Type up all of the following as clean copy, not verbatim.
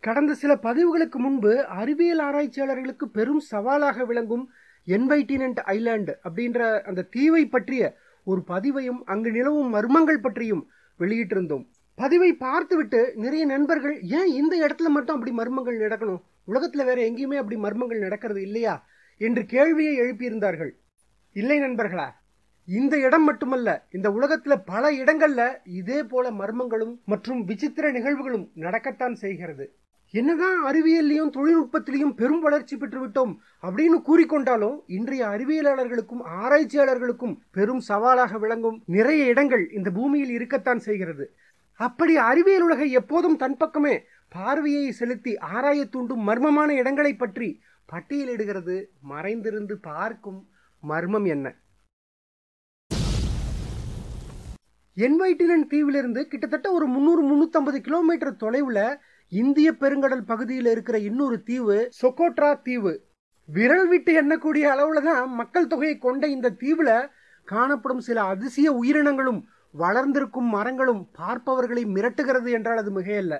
கடந்த சில பதிவுகளுக்கு முன்பு அறிவியல் ஆராய்ச்சியாளர்களுக்கு பெரும் சவாலாக விளங்கும் என்வைட்டினன்ட் ஐலாண்ட் அப்படின்ற அந்த தீவை பற்றிய ஒரு பதிவையும் அங்கு நிலவும் மர்மங்கள் பற்றியும் வெளியிட்டிருந்தோம். பதிவை பார்த்துவிட்டு நிறைய நண்பர்கள் ஏன் இந்த இடத்துல மட்டும் அப்படி மர்மங்கள் நடக்கணும், உலகத்துல வேற எங்கேயுமே அப்படி மர்மங்கள் நடக்கிறது இல்லையா என்று கேள்வியை எழுப்பியிருந்தார்கள். இல்லை நண்பர்களா, இந்த இடம் மட்டுமல்ல, இந்த உலகத்துல பல இடங்கள்ல இதே போல மர்மங்களும் மற்றும் விசித்திர நிகழ்வுகளும் நடக்கத்தான் செய்கிறது. என்னதான் அறிவியலையும் தொழில்நுட்பத்திலையும் பெரும் வளர்ச்சி பெற்று விட்டோம் அப்படின்னு கூறிக்கொண்டாலும் இன்றைய அறிவியலாளர்களுக்கும் ஆராய்ச்சியாளர்களுக்கும் பெரும் சவாலாக விளங்கும் நிறைய இடங்கள் இந்த பூமியில் இருக்கத்தான் செய்கிறது. அப்படி அறிவியல் உலகை எப்போதும் தன் பக்கமே பார்வையை செலுத்தி ஆராய தூண்டும் மர்மமான இடங்களை பற்றி பட்டியலிடுகிறது மறைந்திருந்து பார்க்கும் மர்மம் என்ன. என்வைட்டினன்ட் தீவிலிருந்து கிட்டத்தட்ட ஒரு 300-350 கிலோமீட்டர் தொலைவுல இந்திய பெருங்கடல் பகுதியில் இருக்கிற இன்னொரு தீவு சொகோட்ரா தீவு. விரல் விட்டு எண்ணக்கூடிய அளவுல தான் மக்கள் தொகையை கொண்ட இந்த தீவுல காணப்படும் சில அதிசய உயிரினங்களும் வளர்ந்திருக்கும் மரங்களும் பார்ப்பவர்களை மிரட்டுகிறது என்றால் அது மிகையல்ல.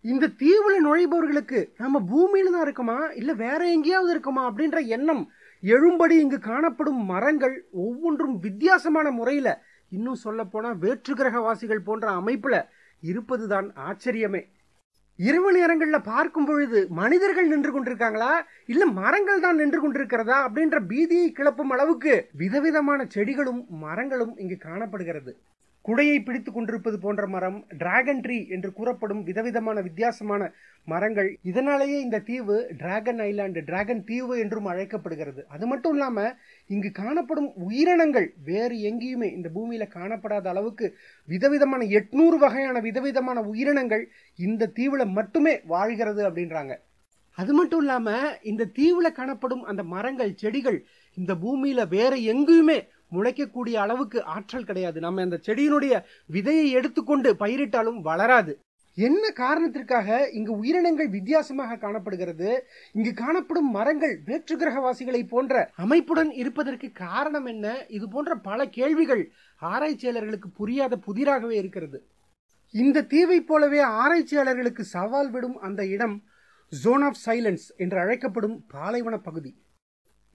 இந்த தீவுல நுழைபவர்களுக்கு நம்ம பூமியில தான் இருக்குமா இல்ல வேற எங்கேயாவது இருக்குமா அப்படின்ற எண்ணம் எழும்படி இங்கு காணப்படும் மரங்கள் ஒவ்வொன்றும் வித்தியாசமான முறையில, இன்னும் சொல்ல போனா வேற்று கிரகவாசிகள் போன்ற அமைப்புல இருப்பதுதான் ஆச்சரியமே. இரவு நேரங்கள்ல பார்க்கும் பொழுது மனிதர்கள் நின்று கொண்டிருக்காங்களா இல்ல மரங்கள் தான் நின்று கொண்டிருக்கிறதா அப்படின்ற பீதியை கிளப்பும் அளவுக்கு விதவிதமான செடிகளும் மரங்களும் இங்கு காணப்படுகிறது. குடையை பிடித்துக் கொண்டிருப்பது போன்ற மரம், டிராகன் ட்ரீ என்று கூறப்படும் விதவிதமான வித்தியாசமான மரங்கள். இதனாலேயே இந்த தீவு டிராகன் ஐலாண்டு, டிராகன் தீவு என்றும் அழைக்கப்படுகிறது. அது மட்டும் இல்லாம இங்கு காணப்படும் உயிரினங்கள் வேறு எங்கேயுமே இந்த பூமியில காணப்படாத அளவுக்கு விதவிதமான 800 வகையான விதவிதமான உயிரினங்கள் இந்த தீவுல மட்டுமே வாழ்கிறது அப்படின்றாங்க. அது மட்டும் இல்லாம இந்த தீவுல காணப்படும் அந்த மரங்கள், செடிகள் இந்த பூமியில வேற எங்கேயுமே முளைக்கக்கூடிய அளவுக்கு ஆற்றல் கிடையாது. நம்ம அந்த செடியினுடைய விதையை எடுத்துக்கொண்டு பயிரிட்டாலும் வளராது. என்ன காரணத்திற்காக இங்கு உயிரினங்கள் வித்தியாசமாக காணப்படுகிறது, இங்கு காணப்படும் மரங்கள் வேற்று கிரகவாசிகளை போன்ற அமைப்புடன் இருப்பதற்கு காரணம் என்ன? இது போன்ற பல கேள்விகள் ஆராய்ச்சியாளர்களுக்கு புரியாத புதிராகவே இருக்கிறது. இந்த தீவை போலவே ஆராய்ச்சியாளர்களுக்கு சவால் விடும் அந்த இடம் ஜோன் ஆஃப் சைலன்ஸ் என்று அழைக்கப்படும் பாலைவன பகுதி.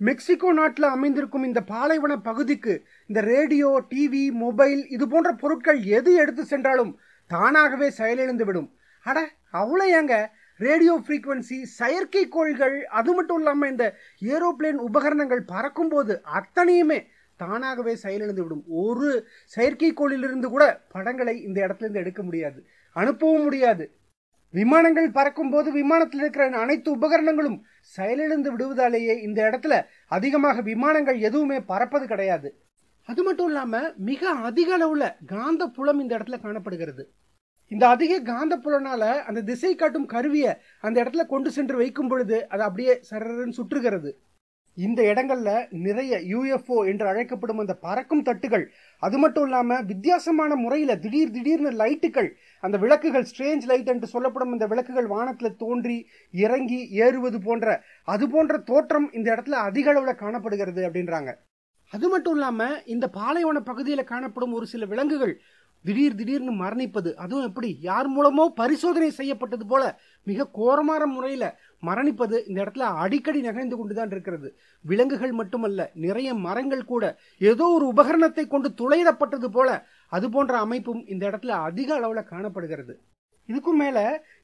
மெக்சிகோ நாட்டில் அமைந்திருக்கும் இந்த பாலைவன பகுதிக்கு இந்த ரேடியோ, டிவி, மொபைல் இது போன்ற பொருட்கள் எது எடுத்து சென்றாலும் தானாகவே செயலிழந்து விடும். அட அவ்வளோ ஏங்க, ரேடியோ ஃப்ரீக்வன்சி, செயற்கைக்கோள்கள், அது மட்டும் இல்லாமல் இந்த ஏரோப்ளேன் உபகரணங்கள் பறக்கும் போது அத்தனையுமே தானாகவே செயலிழந்து விடும். ஒரு செயற்கைக்கோளிலிருந்து கூட படங்களை இந்த இடத்துல இருந்து எடுக்க முடியாது, அனுப்பவும் முடியாது. விமானங்கள் பறக்கும் போது விமானத்தில் இருக்கிற அனைத்து உபகரணங்களும் செயலிழந்து விடுவதாலேயே இந்த இடத்துல அதிகமாக விமானங்கள் எதுவுமே பறப்பது கிடையாது. அது மட்டும் இல்லாம மிக அதிக அளவுல காந்த புலம் இந்த இடத்துல காணப்படுகிறது. இந்த அதிக காந்த புலனால அந்த திசை காட்டும் கருவியை அந்த இடத்துல கொண்டு சென்று வைக்கும் பொழுது அது அப்படியே சரன்னு சுற்றுகிறது. இந்த இடங்கள்ல நிறைய UFO என்று அழைக்கப்படும் அந்த பறக்கும் தட்டுகள், அது மட்டும் இல்லாம வித்தியாசமான முறையில திடீர்னு லைட்டுகள், அந்த விளக்குகள், ஸ்ட்ரேஞ்ச் லைட் என்று சொல்லப்படும் இந்த விளக்குகள் வானத்துல தோன்றி இறங்கி ஏறுவது போன்ற அது போன்ற தோற்றம் இந்த இடத்துல அதிக அளவுல காணப்படுகிறது அப்படின்றாங்க. அது மட்டும் இல்லாம இந்த பாலைவன பகுதியில காணப்படும் ஒரு சில விலங்குகள் திடீர்னு மரணிப்பது, அதுவும் எப்படி யார் மூலமோ பரிசோதனை செய்யப்பட்டது போல மிக கோரமான முறையில மரணிப்பது இந்த இடத்துல அடிக்கடி நிகழ்ந்து கொண்டுதான் இருக்கிறது. விலங்குகள் மட்டுமல்ல, நிறைய மரங்கள் கூட ஏதோ ஒரு உபகரணத்தை கொண்டு துளையிடப்பட்டது போல அது போன்ற அமைப்பும் இந்த இடத்துல அதிக அளவுல காணப்படுகிறது. இதுக்கும் மேல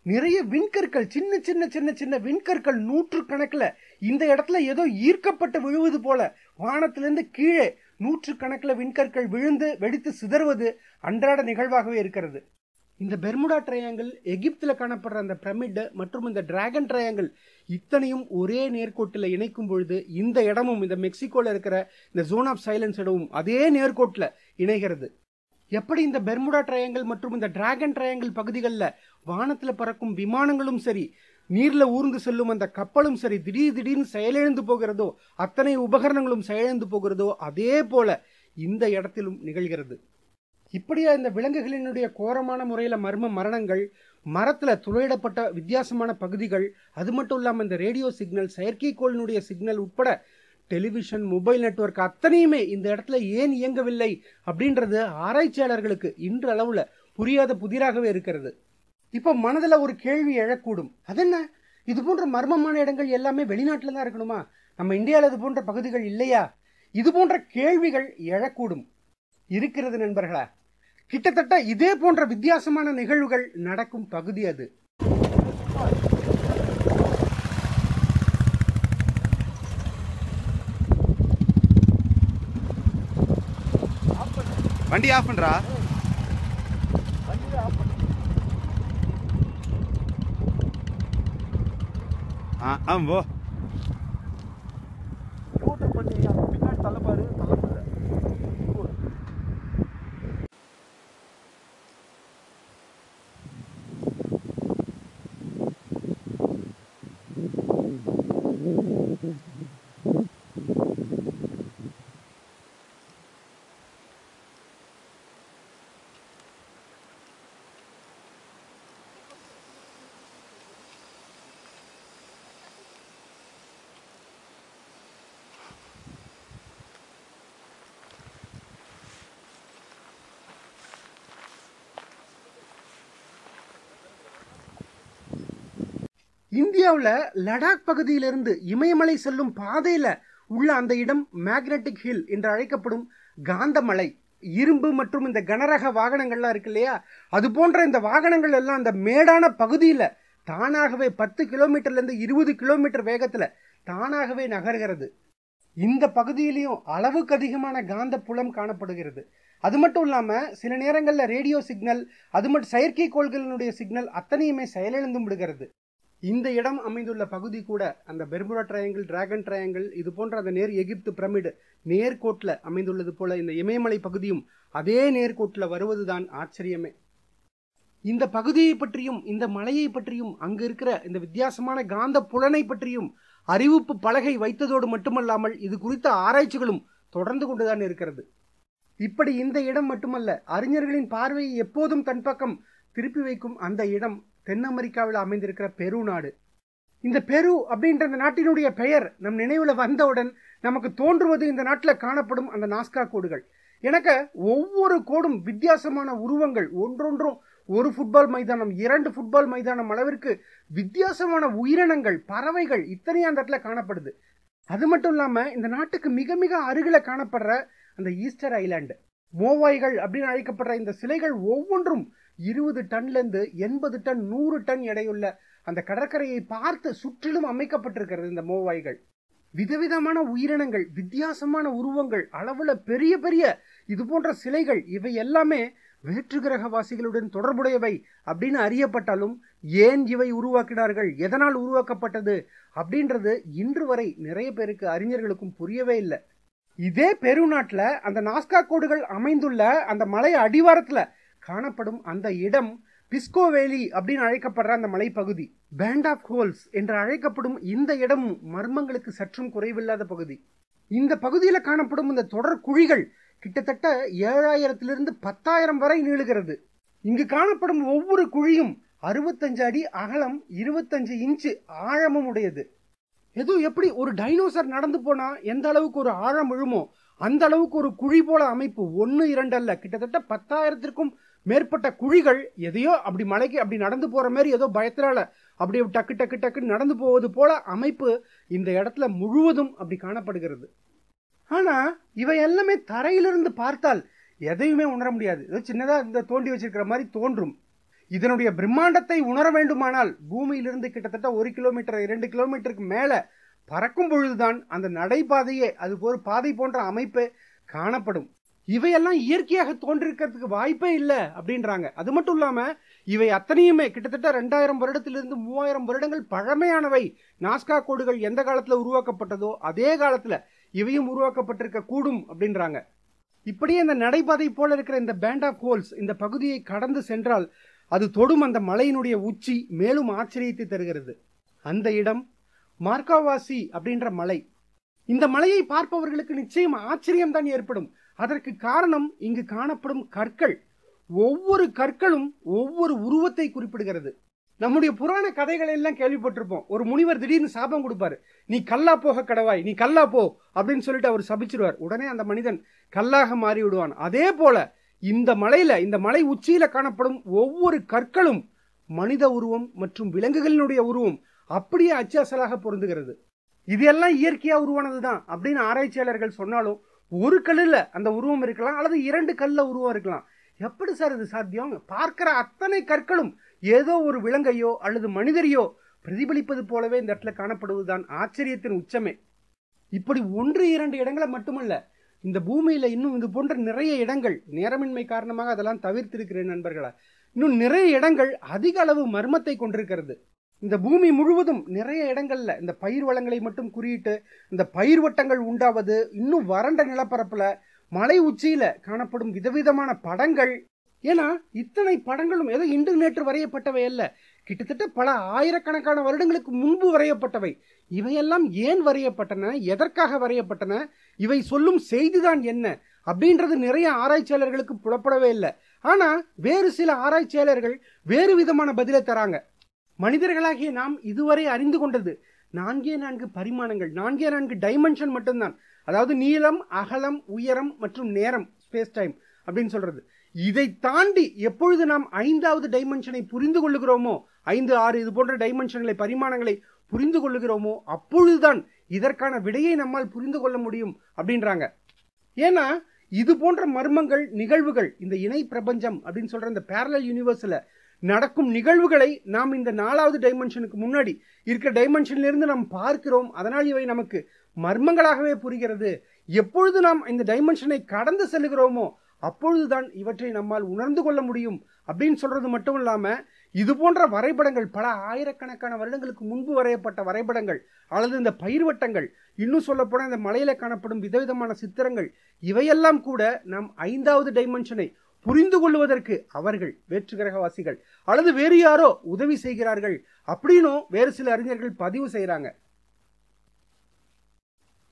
நிறைய விண்கற்கள், சின்ன விண்கற்கள் 100 கணக்கில் இந்த இடத்துல ஏதோ ஈர்க்கப்பட்டு விழுவது போல வானத்திலிருந்து கீழே 100 கணக்கில் விண்கற்கள் விழுந்து வெடித்து சிதறுவது அன்றாட நிகழ்வாகவே இருக்கிறது. இந்த பெர்முடா ட்ரையாங்கிள், எகிப்துல காணப்படுற அந்த பிரமிட் மற்றும் இந்த டிராகன் ட்ரையாங்கிள் இத்தனையும் ஒரே நேர்கோட்டில் இணைக்கும் பொழுது இந்த இடமும் இந்த மெக்சிகோல இருக்கிற இந்த ஜோன் ஆஃப் சைலன்ஸ் இடமும் அதே நேர்கோட்டில் இணைகிறது. எப்படி இந்த பெர்முடா ட்ரையாங்கிள் மற்றும் இந்த டிராகன் ட்ரையாங்கிள் பகுதிகளில் வானத்துல பறக்கும் விமானங்களும் சரி, நீர்ல ஊர்ந்து செல்லும் அந்த கப்பலும் சரி திடீர்னு செயலிழந்து போகிறதோ, அத்தனை உபகரணங்களும் செயலிழந்து போகிறதோ, அதே போல இந்த இடத்திலும் நிகழ்கிறது. இப்படியா இந்த விலங்குகளினுடைய கோரமான முறையில மரணங்கள், மரத்துல துளையிடப்பட்ட வித்தியாசமான பகுதிகள், அது மட்டும் இல்லாம இந்த ரேடியோ சிக்னல், செயற்கைக்கோளினுடைய சிக்னல் உட்பட டெலிவிஷன், மொபைல் நெட்வொர்க் அத்தனையுமே இந்த இடத்துல ஏன் இயங்கவில்லை அப்படின்றது ஆராய்ச்சியாளர்களுக்கு இன்று அளவுல புரியாத புதிராகவே இருக்கிறது. இப்ப மனதுல ஒரு கேள்வி எழக்கூடும், அதென்ன இது போன்ற மர்மமான இடங்கள் எல்லாமே வெளிநாட்டுல தான் இருக்கணுமா, நம்ம இந்தியாவில் இது போன்ற பகுதிகள் இல்லையா? இது போன்ற கேள்விகள் எழக்கூடும். இருக்கிறது நண்பர்களா, கிட்டத்தட்ட இதே போன்ற வித்தியாசமான நிகழ்வுகள் நடக்கும் பகுதி அது. வண்டி ஆஃப் பண்றா. ஆம்போ பின்னாடி தள்ளப்பாரு. இந்தியாவில் லடாக் பகுதியிலிருந்து இமயமலை செல்லும் பாதையில உள்ள அந்த இடம் மேக்னெட்டிக் ஹில் என்று அழைக்கப்படும் காந்தமலை. இரும்பு மற்றும் இந்த கனரக வாகனங்கள்லாம் இருக்கு இல்லையா, அது போன்ற இந்த வாகனங்கள் எல்லாம் அந்த மேடான பகுதியில தானாகவே 10 கிலோமீட்டர்ல இருந்து 20 கிலோமீட்டர் வேகத்துல தானாகவே நகர்கிறது. இந்த பகுதியிலையும் அளவுக்கு அதிகமான காந்த புலம் காணப்படுகிறது. அது மட்டும் இல்லாம சில நேரங்கள்ல ரேடியோ சிக்னல், அது மட்டும் செயற்கைக்கோள்களினுடைய சிக்னல் அத்தனையுமே செயலிழந்தும் விடுகிறது. இந்த இடம் அமைந்துள்ள பகுதி கூட அந்த பெர்முடா ட்ரையாங்கிள், டிராகன் ட்ரையாங்கிள், இது போன்ற அந்த எகிப்து பிரமிடு நேர்கோட்டில் அமைந்துள்ளது போல இந்த இமயமலை பகுதியும் அதே நேர்கோட்டில் வருவதுதான் ஆச்சரியமே. இந்த பகுதியை பற்றியும் இந்த மலையை பற்றியும் அங்கு இருக்கிற இந்த வித்தியாசமான காந்த புலனை பற்றியும் அறிவிப்பு பலகை வைத்ததோடு மட்டுமல்லாமல் இது குறித்த ஆராய்ச்சிகளும் தொடர்ந்து கொண்டுதான் இருக்கிறது. இப்படி இந்த இடம் மட்டுமல்ல, அறிஞர்களின் பார்வையை எப்போதும் தன் பக்கம் திருப்பி வைக்கும் அந்த இடம் தென் அமெரிக்காவில் அமைந்திருக்கிற பெரு நாடு. இந்த பெரு அப்படின்ற அந்த நாட்டினுடைய பெயர் நம் நினைவுல வந்தவுடன் நமக்கு தோன்றுவது இந்த நாட்டில் காணப்படும் அந்த நாஸ்கா கோடுகள். எனக்கு ஒவ்வொரு கோடும் வித்தியாசமான உருவங்கள், ஒன்றொன்றும் ஒரு ஃபுட்பால் மைதானம், 2 ஃபுட்பால் மைதானம் அளவிற்கு வித்தியாசமான உயிரினங்கள், பறவைகள் இத்தனையும் அந்த இடத்துல காணப்படுது. அது மட்டும் இல்லாம இந்த நாட்டுக்கு மிக மிக அருகில காணப்படுற அந்த ஈஸ்டர் ஐலாண்டு, மோவாய்கள் அப்படின்னு அழைக்கப்படுற இந்த சிலைகள் ஒவ்வொன்றும் 20 டன்ல இருந்து 80 டன் 100 டன் எடையுள்ள அந்த கடற்கரையை பார்த்து சுற்றிலும் அமைக்கப்பட்டிருக்கிறது இந்த மோவாய்கள். விதவிதமான உயிரினங்கள், வித்தியாசமான உருவங்கள், அளவுல பெரிய பெரிய இது போன்ற சிலைகள், இவை எல்லாமே வேற்று கிரகவாசிகளுடன் தொடர்புடையவை அப்படின்னு அறியப்பட்டாலும் ஏன் இவை உருவாக்கினார்கள், எதனால் உருவாக்கப்பட்டது அப்படின்றது இன்று வரை நிறைய பேருக்கு அறிஞர்களுக்கும் புரியவே இல்லை. இதே பெரு நாட்டுல அந்த நாஸ்கா கோடுகள் அமைந்துள்ள அந்த மலை அடிவாரத்துல காணப்படும் அந்த இடம் பிஸ்கோ வேலி அப்படின்னு அழைக்கப்படுற அந்த மலைப்பகுதி, பேண்ட் ஆஃப் ஹோல்ஸ் என்று அழைக்கப்படும் இந்த இடம் மர்மங்களுக்கு சற்றும் குறைவில்லாத பகுதி. இந்த பகுதியில் காணப்படும் இந்த தொடர் குழிகள் கிட்டத்தட்ட 7000 10,000 வரை நீளுகிறது. இங்கு காணப்படும் ஒவ்வொரு குழியும் 65 அடி அகலம், 25 இன்ச்சு ஆழமும் உடையது. ஏதோ எப்படி ஒரு டைனோசர் நடந்து போனா எந்த அளவுக்கு ஒரு ஆழம் விழுமோ அந்த அளவுக்கு ஒரு குழி போல அமைப்பு. 1 2 அல்ல, கிட்டத்தட்ட 10,000க்கும் மேற்பட்ட குழிகள். எதையோ அப்படி மலைக்கு அப்படி நடந்து போற மாதிரி ஏதோ பயத்தினால அப்படி டக்கு டக்கு டக்குன்னு நடந்து போவது போல அமைப்பு இந்த இடத்துல முழுவதும் அப்படி காணப்படுகிறது. ஆனா இவை எல்லாமே தரையிலிருந்து பார்த்தால் எதையுமே உணர முடியாது. ஏதோ சின்னதா இந்த தோண்டி வச்சிருக்கிற மாதிரி தோன்றும். இதனுடைய பிரம்மாண்டத்தை உணர வேண்டுமானால் பூமியிலிருந்து கிட்டத்தட்ட 1 கிலோமீட்டர் 2 கிலோமீட்டருக்கு மேல பறக்கும் பொழுதுதான் அந்த நடைபாதையே, அது ஒரு பாதை போன்ற அமைப்பு காணப்படும். இவையெல்லாம் இயற்கையாக தோன்றிருக்கிறதுக்கு வாய்ப்பே இல்லை அப்படின்றாங்க. அது மட்டும் இல்லாம இவை அத்தனையுமே கிட்டத்தட்ட 2000 வருடத்திலிருந்து 3000 வருடங்கள் பழமையானவை. நாஸ்கா கோடுகள் எந்த காலத்துல உருவாக்கப்பட்டதோ அதே காலத்துல இவையும் உருவாக்கப்பட்டிருக்க கூடும் அப்படின்றாங்க. இப்படியே இந்த நடைபாதை போல இருக்கிற இந்த பேண்ட் ஆஃப் ஹோல்ஸ் இந்த பகுதியை கடந்து சென்றால் அது தொடும் அந்த மலையினுடைய உச்சி மேலும் ஆச்சரியத்தை தருகிறது. அந்த இடம் மார்காவாசி அப்படின்ற மலை. இந்த மலையை பார்ப்பவர்களுக்கு நிச்சயம் ஆச்சரியம் தான் ஏற்படும். அதற்கு காரணம் இங்கு காணப்படும் கற்கள். ஒவ்வொரு கற்களும் ஒவ்வொரு உருவத்தை குறிப்பிடுகிறது. நம்முடைய புராண கதைகள் எல்லாம் கேள்விப்பட்டிருப்போம். ஒரு முனிவர் திடீர்னு சாபம் கொடுப்பாரு, நீ கல்லா போக கடவாய், நீ கல்லா போ அப்படின்னு சொல்லிட்டு அவர் சபிச்சிருவார். உடனே அந்த மனிதன் கல்லாக மாறி விடுவான். அதே போல இந்த மலையில, இந்த மலை உச்சியில காணப்படும் ஒவ்வொரு கற்களும் மனித உருவம் மற்றும் விலங்குகளினுடைய உருவம் அப்படியே அச்சாசலாக பொருந்துகிறது. இது எல்லாம் இயற்கையா உருவானதுதான் அப்படின்னு ஆராய்ச்சியாளர்கள் சொன்னாலும் ஒரு கல்லுல அந்த உருவம் இருக்கலாம் அல்லது 2 கல்ல உருவம் இருக்கலாம். எப்படி சார் இது சாத்தியம்? பார்க்கிற அத்தனை கற்களும் ஏதோ ஒரு விலங்கையோ அல்லது மனிதரையோ பிரதிபலிப்பது போலவே இந்த இடத்துல காணப்படுவதுதான் ஆச்சரியத்தின் உச்சமே. இப்படி 1-2 இடங்களை மட்டுமல்ல, இந்த பூமியில இன்னும் இது போன்ற நிறைய இடங்கள், நேரமின்மை காரணமாக அதெல்லாம் தவிர்த்திருக்கிறேன் நண்பர்களா, இன்னும் நிறைய இடங்கள் அதிக அளவு மர்மத்தை கொண்டிருக்கிறது. இந்த பூமி முழுவதும் நிறைய இடங்கள்ல இந்த பயிர் வளங்களை மட்டும் குறியிட்டு இந்த பயிர் வட்டங்கள் உண்டாவது, இன்னும் வறண்ட நிலப்பரப்புல மலை உச்சியில காணப்படும் விதவிதமான படங்கள். ஏன்னா இத்தனை படங்களும் ஏதோ இன்று நேற்று வரையப்பட்டவை அல்ல, கிட்டத்தட்ட பல ஆயிரக்கணக்கான வருடங்களுக்கு முன்பு வரையப்பட்டவை. இவையெல்லாம் ஏன் வரையப்பட்டன, எதற்காக வரையப்பட்டன, இவை சொல்லும் செய்திதான் என்ன அப்படின்றது நிறைய ஆராய்ச்சியாளர்களுக்கு புலப்படவே இல்லை. ஆனா வேறு சில ஆராய்ச்சியாளர்கள் வேறு விதமான பதிலை தராங்க. மனிதர்களாகிய நாம் இதுவரை அறிந்து கொண்டது 4 பரிமாணங்கள், 4 டைமென்ஷன் மட்டும்தான். அதாவது நீளம், அகலம், உயரம் மற்றும் நேரம், ஸ்பேஸ் டைம் அப்படின்னு சொல்றது. இதை தாண்டி எப்பொழுது நாம் 5வது டைமென்ஷனை புரிந்து கொள்ளுகிறோமோ, 5, 6 இது போன்ற டைமென்ஷன்களை, பரிமாணங்களை புரிந்து கொள்ளுகிறோமோ, அப்பொழுதுதான் இதற்கான விடையை நம்மால் புரிந்து கொள்ள முடியும் அப்படின்றாங்க. ஏன்னா இது போன்ற மர்மங்கள், நிகழ்வுகள், இந்த இணை பிரபஞ்சம் அப்படின்னு சொல்ற இந்த பேரலல் யூனிவர்ஸ்ல நடக்கும் நிகழ்வுகளை நாம் இந்த 4வது டைமென்ஷனுக்கு முன்னாடி இருக்கிற டைமென்ஷன்ல இருந்து நாம் பார்க்கிறோம். அதனால் இவை நமக்கு மர்மங்களாகவே புரிகிறது. எப்பொழுது நாம் இந்த டைமென்ஷனை கடந்து செல்லுகிறோமோ அப்பொழுதுதான் இவற்றை நம்மால் உணர்ந்து கொள்ள முடியும் அப்படின்னு சொல்றது மட்டும் இல்லாம, இது போன்ற வரைபடங்கள் பல ஆயிரக்கணக்கான வருடங்களுக்கு முன்பு வரையப்பட்ட வரைபடங்கள் அல்லது இந்த பயிர்வட்டங்கள், இன்னும் சொல்ல போனா இந்த மலையில காணப்படும் விதவிதமான சித்திரங்கள், இவையெல்லாம் கூட நாம் 5வது டைமென்ஷனை புரிந்து கொள்வதற்கு அவர்கள் வேற்று கிரகவாசிகள் அல்லது வேறு யாரோ உதவி செய்கிறார்கள் அப்படின்னும் வேறு சில அறிஞர்கள் பதிவு செய்யறாங்க.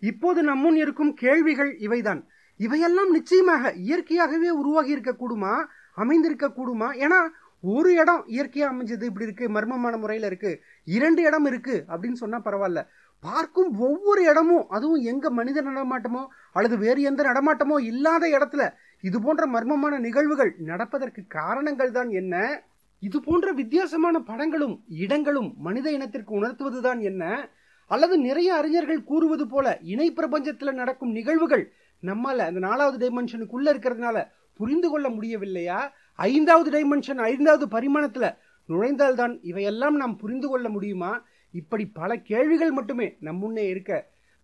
இப்போது நம்முன் இருக்கும் கேள்விகள் இவைதான். இவையெல்லாம் நிச்சயமாக இயற்கையாகவே உருவாகி இருக்க கூடுமா, அமைந்திருக்க கூடுமா? ஏன்னா ஒரு இடம் இயற்கையா அமைஞ்சது இப்படி இருக்கு, மர்மமான முறையில இருக்கு, 2 இடம் இருக்கு அப்படின்னு சொன்னா பரவாயில்ல. பார்க்கும் ஒவ்வொரு இடமும், அதுவும் எங்க மனித நடமாட்டமோ அல்லது வேறு எந்த நடமாட்டமோ இல்லாத இடத்துல இது போன்ற மர்மமான நிகழ்வுகள் நடப்பதற்கு காரணங்கள் தான் என்ன? இது போன்ற வித்தியாசமான படங்களும் இடங்களும் மனித இனத்திற்கு உணர்த்துவதுதான் என்ன? அல்லது நிறைய அறிஞர்கள் கூறுவது போல இணை பிரபஞ்சத்தில் நடக்கும் நிகழ்வுகள் நம்மால அந்த 4வது டைமென்ஷனுக்குள்ள இருக்கிறதுனால புரிந்து கொள்ள முடியவில்லையா? 5வது டைமென்ஷன், 5வது பரிமாணத்துல நுழைந்தால்தான் இவையெல்லாம் நாம் புரிந்து கொள்ள முடியுமா? இப்படி பல கேள்விகள் மட்டுமே நம் முன்னே இருக்க,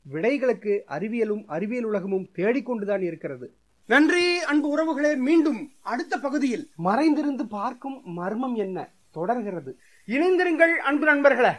விடைகளுக்கு அறிவியலும் அறிவியல் உலகமும் தேடிக்கொண்டுதான் இருக்கிறது. நன்றி அன்பு உறவுகளே. மீண்டும் அடுத்த பகுதியில் மறைந்திருந்து பார்க்கும் மர்மம் என்ன தொடர்கிறது. இணைந்திருங்கள் அன்பு நண்பர்களே.